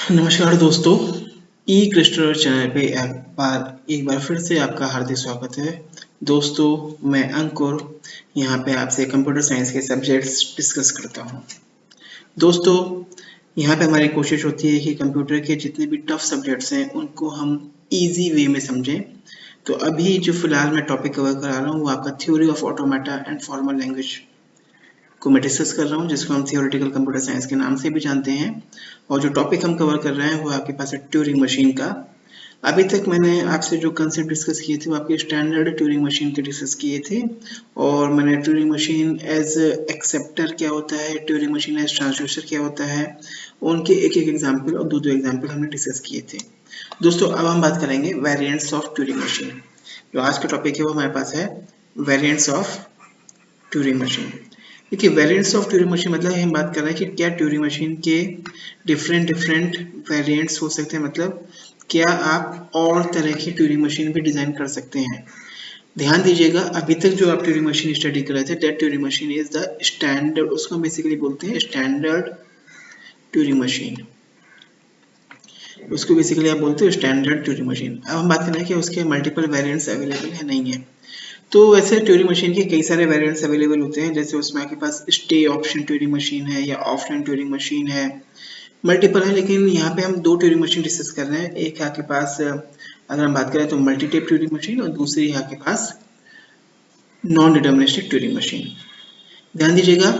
नमस्कार दोस्तों, ई Christaller channel पे एक बार फिर से आपका हार्दिक स्वागत है। दोस्तों, मैं अंकुर यहाँ पे आपसे कंप्यूटर साइंस के सब्जेक्ट्स डिस्कस करता हूँ। दोस्तों, यहाँ पे हमारी कोशिश होती है कि कंप्यूटर के जितने भी टफ सब्जेक्ट्स हैं उनको हम इजी वे में समझें। तो अभी जो फिलहाल मैं टॉपिक कवर करा रहा हूँ वो आपका theory of automata and formal language को मैं डिस्कस कर रहा हूँ, जिसको हम थियोरेटिकल कंप्यूटर साइंस के नाम से भी जानते हैं। और जो टॉपिक हम कवर कर रहे हैं वो आपके पास है ट्यूरिंग मशीन का। अभी तक मैंने आपसे जो कंसेप्ट डिस्कस किए थे वो आपके स्टैंडर्ड ट्यूरिंग मशीन के डिस्कस किए थे। और मैंने ट्यूरिंग मशीन एज एक्सेप्टर क्या होता है, ट्यूरिंग मशीन एज ट्रांसड्यूसर क्या होता है, उनके एक एक एग्जाम्पल और दो दो एग्जाम्पल हमने डिस्कस किए थे। दोस्तों, अब हम बात करेंगे वेरिएंट्स ऑफ ट्यूरिंग मशीन। जो आज का टॉपिक है वो हमारे पास है वेरिएंट्स ऑफ ट्यूरिंग मशीन। देखिए, वेरिएंट्स ऑफ ट्यूरिंग मशीन मतलब हम बात कर रहे हैं कि क्या ट्यूरिंग मशीन के डिफरेंट डिफरेंट वेरिएंट्स हो सकते हैं, मतलब क्या आप और तरह की ट्यूरिंग मशीन भी डिजाइन कर सकते हैं। ध्यान दीजिएगा, अभी तक जो आप ट्यूरिंग मशीन स्टडी कर रहे थे, that Turing machine is the standard, उसको हम बेसिकली बोलते हैं स्टैंडर्ड ट्यूरिंग मशीन। उसको बेसिकली आप बोलते हो स्टैंडर्ड ट्यूरिंग मशीन। अब हम बात करें कि उसके मल्टीपल वेरिएंट्स अवेलेबल है नहीं है। तो वैसे ट्यूरिंग मशीन के कई सारे वेरिएंट्स अवेलेबल होते हैं, जैसे उसमें आपके पास स्टे ऑप्शन ट्यूरिंग मशीन है या ऑफलाइन ट्यूरिंग मशीन है, मल्टीपल है। लेकिन यहाँ पे हम दो ट्यूरिंग मशीन डिस्कस कर रहे हैं। एक है आपके पास, अगर हम बात करें तो मल्टी टेप ट्यूरिंग मशीन, और दूसरी है आपके पास नॉन डिटर्मिनिस्टिक ट्यूरिंग मशीन। ध्यान दीजिएगा,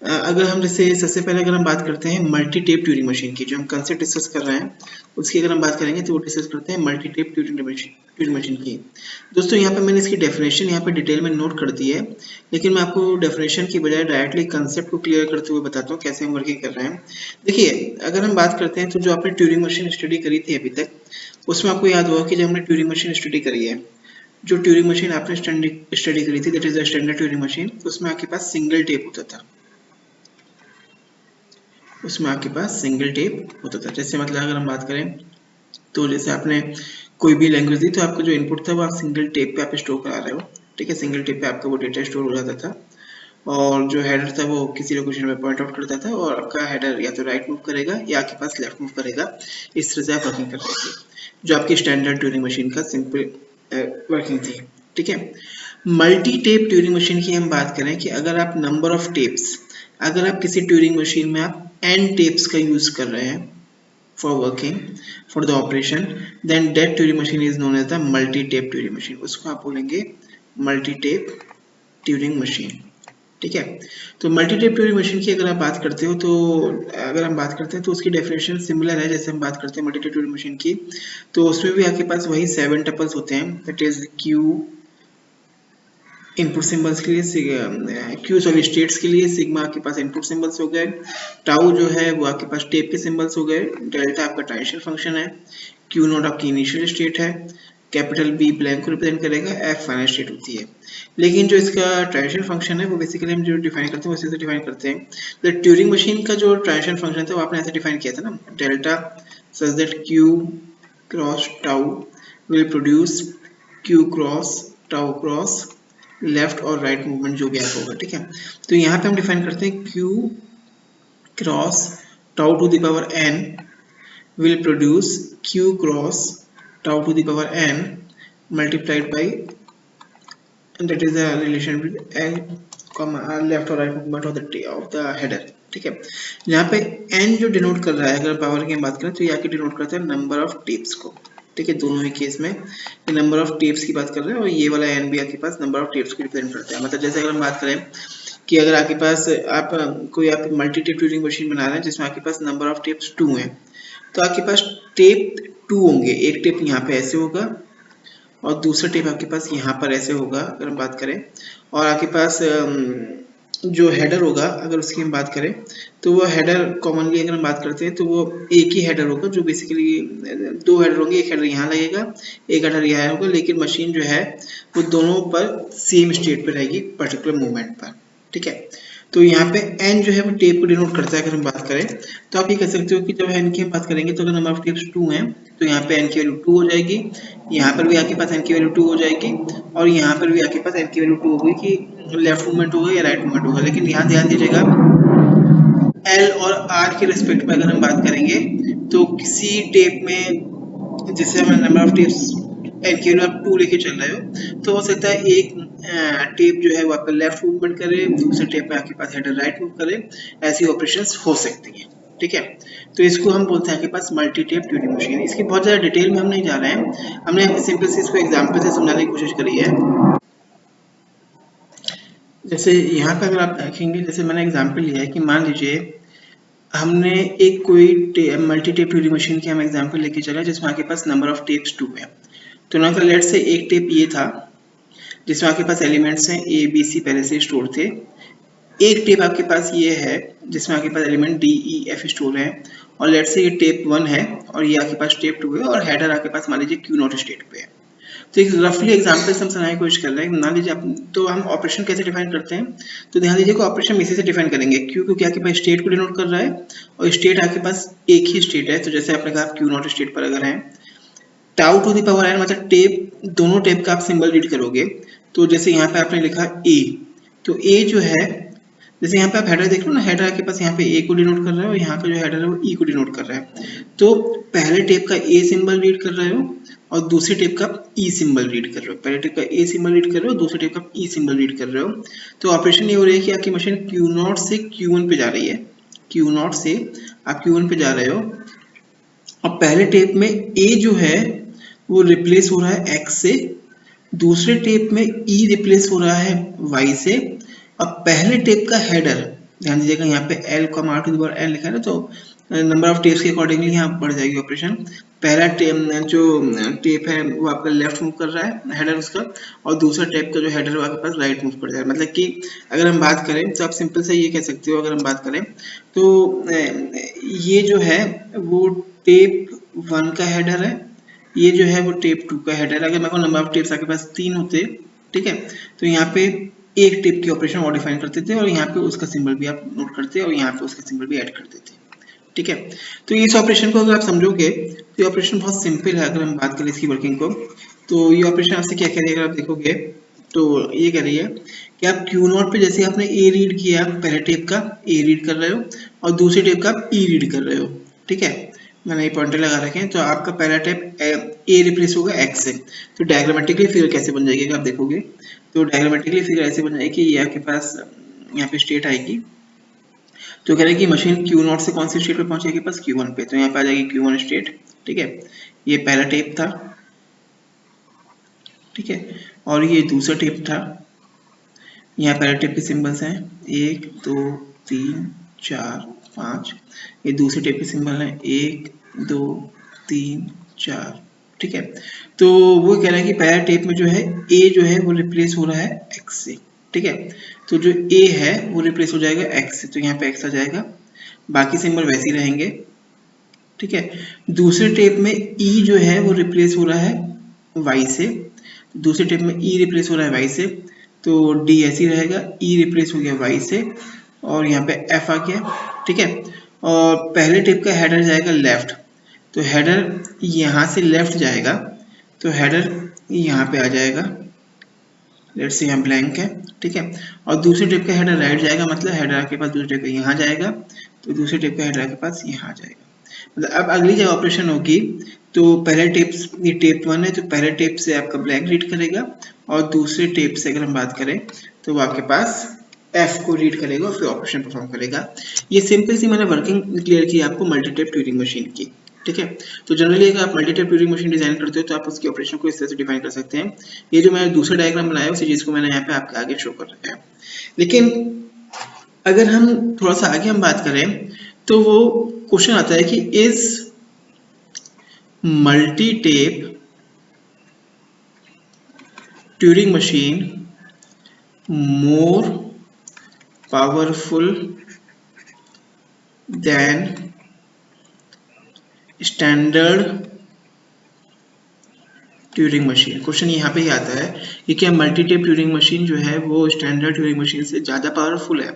अगर हम जैसे सबसे पहले अगर हम बात करते हैं मल्टी टेप ट्यूरिंग मशीन की, जो हम कंसेप्ट डिस्कस कर रहे हैं उसकी अगर हम बात करेंगे तो वो डिस्कस करते हैं मल्टी टेप ट्यूरिंग मशीन की। दोस्तों, यहाँ पे मैंने इसकी डेफिनेशन यहाँ पे डिटेल में नोट कर दी है, लेकिन मैं आपको डेफिनेशन की बजाय डायरेक्टली कंसेप्ट को क्लियर करते हुए बताता हूँ कैसे हम वर्किंग कर रहे हैं। देखिए, अगर हम बात करते हैं तो जो आपने ट्यूरिंग मशीन स्टडी करी थी अभी तक, उसमें आपको याद होगा कि जब हमने ट्यूरिंग मशीन स्टडी करी है, जो ट्यूरिंग मशीन आपने स्टडी करी थी, that is the standard Turing machine, उसमें आपके पास सिंगल टेप होता था। उसमें आपके पास सिंगल टेप होता था। जैसे मतलब अगर हम बात करें तो जैसे आपने कोई भी लैंग्वेज दी तो आपका जो इनपुट था वो आप सिंगल टेप पे आप स्टोर करा रहे हो। ठीक है, सिंगल टेप पे आपका वो डेटा स्टोर हो जाता था, और जो हेडर था वो किसी लोकेशन में पॉइंट आउट करता था, और आपका हेडर या तो राइट मूव करेगा या आपके पास लेफ्ट मूव करेगा। इस तरह से आप वर्किंग कर रहे थे, जो आपकी स्टैंडर्ड ट्यूरिंग मशीन का सिंपल वर्किंग थी। ठीक है, मल्टी टेप ट्यूरिंग मशीन की हम बात करें कि अगर आप नंबर ऑफ टेप्स, अगर आप किसी ट्यूरिंग मशीन में आप n टेप्स का यूज कर रहे हैं for working for the operation, then that Turing machine is known as the multi-tape Turing machine। उसको आप बोलेंगे multi-tape Turing machine। ठीक है, तो मल्टी टेप ट्यूरिंग मशीन की अगर आप बात करते हो तो, अगर हम बात करते हैं तो उसकी डेफिनेशन सिमिलर है जैसे हम बात करते हैं मल्टी टेप ट्यूरिंग मशीन की। तो उसमें भी आपके पास वही 7 टपल्स होते हैं, that is Q input symbols के लिए, क्यू सॉरी स्टेट्स के लिए सिग्मा आपके पास इनपुट सिंबल्स हो गए, टाउ जो है वो आपके पास टेप के सिंबल्स हो गए, डेल्टा आपका ट्रांजिशन फंक्शन है, क्यू नॉट आपकी इनिशियल स्टेट है, कैपिटल बी ब्लैंक को रिप्रेजेंट करेगा, एफ फाइनल स्टेट होती है। लेकिन जो इसका ट्रांजिशन फंक्शन है वो बेसिकली हम जो डिफाइन करते हैं वैसे डिफाइन करते हैं। तो ट्यूरिंग मशीन का जो ट्रांजिशन फंक्शन था वो आपने ऐसे डिफाइन किया था ना, delta such that Q cross tau will produce Q cross tau cross left और राइट मूवमेंट जो भी आपका होगा। ठीक है, तो यहाँ पे हम डिफाइन करते हैं Q cross tau to the power n will produce q cross tau to the power n multiplied by, and that is the relation with n left or right movement of the header। ठीक है, यहाँ पे n जो denote कर रहा है, अगर power की बात करें तो ये आके डिनोट करता है नंबर ऑफ टेप्स को। ठीक है, दोनों ही केस में ये नंबर ऑफ टेप्स की बात कर रहे हैं, और ये वाला n भी आपके पास नंबर ऑफ टेप्स को रिप्रेजेंट करता है। मतलब जैसे अगर हम बात करें कि अगर आपके पास आप मल्टी टेप ट्यूरिंग मशीन बना रहे हैं जिसमें आपके पास नंबर ऑफ टेप्स 2 हैं, तो आपके पास टेप 2 होंगे। एक टेप यहाँ पे ऐसे होगा और दूसरा टेप आपके पास यहाँ पर ऐसे होगा अगर हम बात करें, और आपके पास जो हेडर होगा अगर उसकी हम बात करें तो वो हेडर कॉमनली अगर हम बात करते हैं तो वो एक ही हेडर होगा, जो बेसिकली 2 हेडर होंगे, एक हेडर यहाँ लगेगा, एक हेडर यहाँ होगा, लेकिन मशीन जो है वो दोनों पर सेम स्टेट पे रहेगी पर्टिकुलर मूवमेंट पर। ठीक है, तो यहाँ पे n जो है वो टेप को डिनोट करता है। अगर हम बात करें तो आप ये कह सकते हो कि जब n की हम बात करेंगे तो अगर नंबर ऑफ टेप्स 2 हैं तो यहाँ पे n की वैल्यू 2 हो जाएगी, यहाँ पर भी आपके पास n की वैल्यू 2 हो जाएगी, और यहाँ पर भी आपके पास n की वैल्यू 2 होगी कि लेफ्ट मूवमेंट होगा या राइट मूवमेंट होगा। लेकिन यहाँ ध्यान दीजिएगा, एल और आर के रिस्पेक्ट में अगर हम बात करेंगे तो किसी टेप में जैसे हमें नंबर ऑफ टेप्स एन के आप 2 लेके चल रहे हो तो हो सकता है एक टेप जो है वो आपका लेफ्ट मूवमेंट करे, दूसरे टेप में आपके पास हेडर राइट मूव करे, ऐसी ऑपरेशंस हो सकती हैं। ठीक है, तो इसको हम बोलते हैं आपके पास मल्टी टेप ट्यूनिंग मशीन। इसकी बहुत ज़्यादा डिटेल में हम नहीं जा रहे हैं, हमने सिंपल से इसको एग्जाम्पल से समझाने की कोशिश करी है। जैसे यहाँ पे अगर आप देखेंगे, जैसे मैंने एग्जाम्पल लिया है कि मान लीजिए हमने एक कोई मल्टी टेप ट्यूनिंग मशीन की हम एग्जाम्पल लेके चले जिसमें आपके पास नंबर ऑफ टेप्स 2 है। तो ना लेट से एक टेप ये था जिसमें आपके पास एलिमेंट्स हैं ए बी सी पहले से स्टोर थे, एक टेप आपके पास ये है जिसमें आपके पास element D E F store है, और लेट से ये टेप 1 है और ये आपके पास टेप 2 है और हेडर आपके पास मान लीजिए क्यू नॉट स्टेट पे है। तो एक रफली एग्जांपल से हम समझाने की कोशिश कर रहे हैं। मान लीजिए आप, तो हम ऑपरेशन कैसे डिफाइन करते हैं, तो ध्यान दीजिए कि ऑपरेशन इसी से डिफाइन करेंगे, क्यू क्योंकि आपके पास स्टेट को डिनोट कर रहा है और स्टेट आपके पास एक ही स्टेट है। तो जैसे आपने कहा क्यू नॉट स्टेट पर अगर है, tau to the power N मतलब टेप, दोनों टेप का आप सिंबल रीड करोगे। तो जैसे यहाँ पे आपने लिखा ए, तो ए जो है, जैसे यहाँ पे आप हेडर देख लो ना, हेडर आपके पास यहाँ पे ए को डिनोट कर रहा है और यहाँ का जो हेडर है वो ई को डिनोट कर रहा है। तो पहले टेप का ए सिंबल रीड कर रहे हो और दूसरे टेप का ई सिंबल रीड कर रहे हो। पहले टेप का ए सिंबल रीड कर रहे हो, दूसरे टेप का ई सिंबल रीड कर रहे हो। तो ऑपरेशन ये हो रही है कि आपकी मशीन Q0 से Q1 पे जा रही है, Q0 से आप Q1 पे जा रहे हो और पहले टेप में ए जो है वो रिप्लेस हो रहा है x से, दूसरे टेप में ई रिप्लेस हो रहा है y से, और पहले टेप का हेडर, ध्यान दीजिएगा यहाँ पे L का मार टू द पावर N लिखा है ना, तो नंबर ऑफ टेप्स के अकॉर्डिंगली यहाँ बढ़ जाएगी ऑपरेशन। पहला टेप जो टेप है वो आपका लेफ्ट मूव कर रहा है हेडर उसका, और दूसरा टेप का जो हेडर है वो आपके पास राइट मूव कर जाएगा। मतलब कि अगर हम बात करें तो आप सिंपल से ये कह सकते हो, अगर हम बात करें तो ये जो है वो टेप 1 का हेडर है, ये जो है वो टेप 2 का हेडर। अगर मेरे को नंबर ऑफ टेप्स आपके पास 3 होते, ठीक है, तो यहाँ पे एक टेप की ऑपरेशन और डिफाइन करते थे और यहाँ पे उसका सिंबल भी आप नोट करते और यहाँ पे उसका सिंबल भी ऐड कर देते। ठीक है, तो इस ऑपरेशन को अगर आप समझोगे तो ये ऑपरेशन बहुत सिंपल है। अगर हम बात करें इसकी वर्किंग को, तो ये ऑपरेशन आपसे क्या कह रही है, अगर आप देखोगे तो ये कह रही है कि आप Q0 पे जैसे आपने ए रीड किया, पहले टेप का ए रीड कर रहे हो और दूसरे टेप का ई रीड कर रहे हो। ठीक है, मैंने ये पॉइंटर लगा रखे हैं। तो आपका पहला टेप ए रिप्लेस होगा एक्स से, तो डायग्रामेटिकली फिगर कैसे बन जाएगी आप देखोगे, तो डायग्रामेटिकली फिगर ऐसे बन जाएगी कि ये आपके पास यहाँ पे स्टेट आएगी। तो कह रहे हैं कि मशीन Q0 से कौन सी स्टेट पे पहुंचेगी, पास Q1 पे, तो यहाँ पे आ जाएगी Q1 स्टेट। ठीक है, ये पहला टेप था, ठीक है, और ये दूसरा टेप था। यहाँ पहले टेप के सिंबल्स हैं 1 2 3 4 5, ये दूसरे टेप के सिंबल हैं 1 2 3 4। ठीक है, तो वो कह रहा है कि पहला टेप में जो है ए जो है वो रिप्लेस हो रहा है एक्स से। ठीक है, तो जो ए है वो रिप्लेस हो जाएगा एक्स से, तो यहाँ पे एक्स आ जाएगा, बाकी सिंबल वैसे ही रहेंगे। ठीक है, दूसरे टेप में ई जो है वो रिप्लेस हो रहा है वाई से, दूसरे टेप में ई रिप्लेस हो रहा है वाई से, तो डी ऐसे ही रहेगा, ई रिप्लेस हो गया वाई से और यहाँ पे एफ आ गया। ठीक है, और पहले टेप का हेडर जाएगा लेफ्ट, तो हेडर यहाँ से लेफ्ट जाएगा, तो हेडर यहाँ पे आ जाएगा, लेट्स से यहाँ ब्लैंक है। ठीक है, और दूसरे टेप का हेडर राइट जाएगा, मतलब हेडर आपके पास दूसरे टेप का यहाँ जाएगा, तो दूसरे टेप का हेडर आपके पास यहाँ जाएगा। मतलब अब अगली जब ऑपरेशन होगी तो पहले टेप, ये टेप 1 है, तो पहले टेप से आपका ब्लैंक रीड करेगा और दूसरे टेप से अगर हम बात करें तो वो आपके पास F को रीड करेगा और फिर ऑपरेशन परफॉर्म करेगा। ये सिंपल सी मैंने वर्किंग क्लियर की आपको मल्टी टेप ट्यूनिंग मशीन की। ठीक है, तो जनरली अगर आप multi tape tuning machine design करते हो तो आप उसकी ऑपरेशन को इस तरह से डिफाइन कर सकते हैं। ये जो मैंने दूसरा डायग्राम बनाया उसी चीज को मैंने यहाँ पे आपके आगे शो कर रखा है। लेकिन अगर हम थोड़ा सा आगे हम बात करें तो वो क्वेश्चन आता है कि is multi tape Turing machine more powerful than standard Turing machine. Question यहाँ पे ही आता है कि क्या मल्टी टेप ट्यूरिंग मशीन जो है वो स्टैंडर्ड ट्यूरिंग मशीन से ज़्यादा पावरफुल है।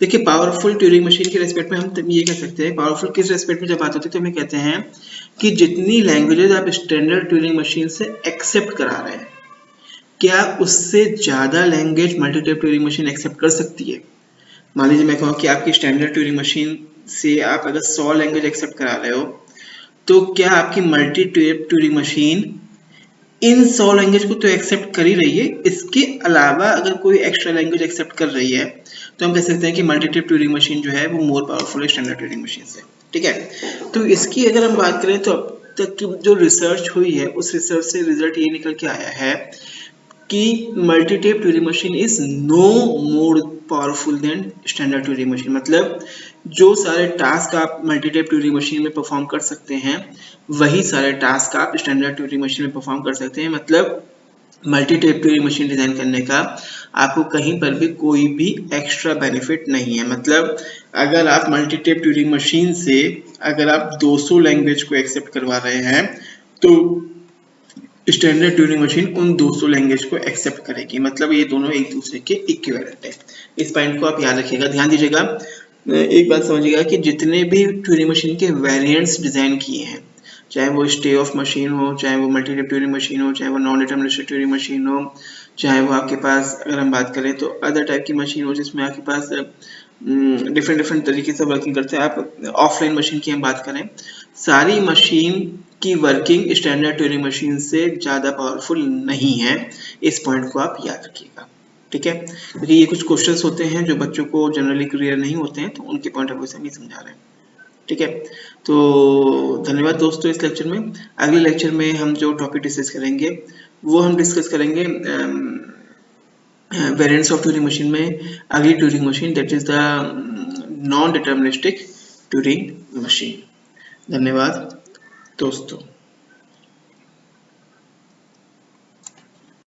देखिए, पावरफुल ट्यूरिंग मशीन के रेस्पेक्ट में हम ये कह सकते हैं, पावरफुल किस रेस्पेक्ट में जब बात होती है तो हमें कहते हैं कि जितनी लैंग्वेजेस आप स्टैंडर्ड ट्यूरिंग मशीन से एक्सेप्ट करा रहे हैं, क्या उससे ज़्यादा language multi tape Turing machine accept कर सकती है। मान लीजिए मैं कहूँ कि आपकी स्टैंडर्ड ट्यूरिंग मशीन से आप अगर 100 लैंग्वेज एक्सेप्ट करा रहे हो, तो क्या आपकी मल्टी टेप ट्यूरिंग मशीन इन 100 लैंग्वेज को तो एक्सेप्ट कर ही रही है, इसके अलावा अगर कोई एक्स्ट्रा लैंग्वेज एक्सेप्ट कर रही है तो हम कह सकते हैं कि मल्टी टेप ट्यूरिंग मशीन जो है वो मोर पावरफुल है स्टैंडर्ड ट्यूरिंग मशीन से। ठीक है, तो इसकी अगर हम बात करें तो अब तक की जो रिसर्च हुई है उस रिसर्च से रिजल्ट ये निकल के आया है कि multi tape Turing machine is no more powerful than standard Turing machine. मतलब जो सारे टास्क आप मल्टी टेप ट्यूरिंग मशीन में परफॉर्म कर सकते हैं वही सारे टास्क आप स्टैंडर्ड ट्यूरिंग मशीन में परफॉर्म कर सकते हैं। मतलब multi tape Turing machine design करने का आपको कहीं पर भी कोई भी एक्स्ट्रा बेनिफिट नहीं है। मतलब अगर आप मल्टी टेप ट्यूरिंग मशीन से अगर आप 200 लैंग्वेज को एक्सेप्ट करवा रहे हैं तो स्टैंडर्ड ट्यूरिंग मशीन उन 200 लैंग्वेज को एक्सेप्ट करेगी। मतलब ये दोनों एक दूसरे के इक्विवेलेंट है। इस पॉइंट को आप याद रखिएगा, ध्यान दीजिएगा। एक बात समझिएगा कि जितने भी ट्यूरिंग मशीन के वेरिएंट्स डिजाइन किए हैं, चाहे वो स्टे ऑफ मशीन हो, चाहे वो मल्टी टेप ट्यूरिंग मशीन हो, चाहे वो नॉन डिटरमिनिस्टिक ट्यूरिंग मशीन हो, चाहे वो आपके पास अगर हम बात करें तो अदर टाइप की मशीन हो जिसमें आपके पास डिफरेंट तरीके से वर्किंग करते हैं, आप ऑफलाइन मशीन की हम बात करें, सारी मशीन की वर्किंग स्टैंडर्ड ट्यूरिंग मशीन से ज़्यादा पावरफुल नहीं है। इस पॉइंट को आप याद रखिएगा। ठीक है, क्योंकि ये कुछ क्वेश्चंस होते हैं जो बच्चों को जनरली क्लियर नहीं होते हैं, तो उनके पॉइंट ऑफ व्यू से हम ये समझा रहे हैं। ठीक है, तो धन्यवाद दोस्तों इस लेक्चर में। अगले लेक्चर में हम जो टॉपिक डिस्कस करेंगे वो हम डिस्कस करेंगे वेरिएंट्स ऑफ ट्यूरिंग मशीन में अगली Turing machine that is the non deterministic Turing machine. धन्यवाद दोस्तों।